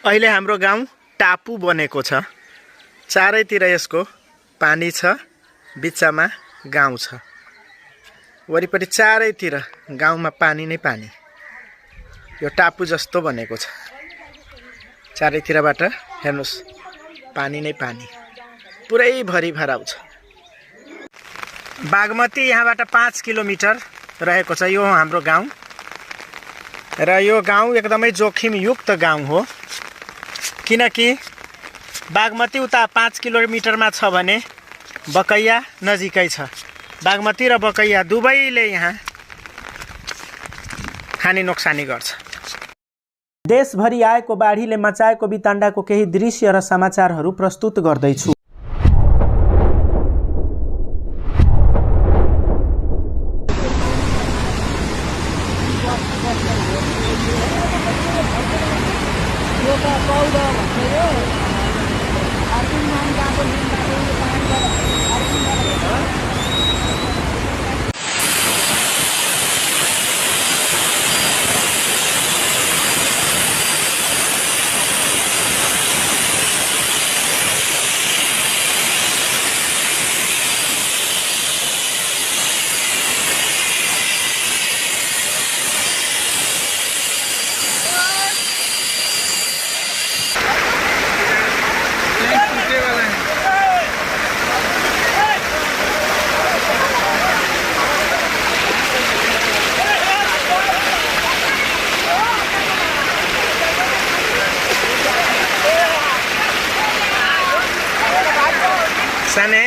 अहिले हाम्रो गाउँ टापु बनेको छ। चारैतिर यसको पानी छ, बिचमा गाउँ छ। वरिपरि चारैतिर गाउँमा पानी नै पानी। यो टापु जस्तो बनेको छ। चारैतिरबाट हेर्नुस्, पानी नै पानी, पुरै भरि भराउँछ। बागमती यहाँबाट 5 किलोमिटर रहेको छ। यो हाम्रो गाउँ र यो गाउँ एकदमै जोखिमयुक्त गाउँ हो, किनकि बागमती उता 5 किलोमिटरमा छ भने बकैया नजिकै छ। बागमती र बकैया दुवैले यहाँ हानि नोक्सानी गर्छ। देशभरि आएको बाढीले मचाएको वितण्डाको केही दृश्य र समाचारहरू प्रस्तुत गर्दैछु। साने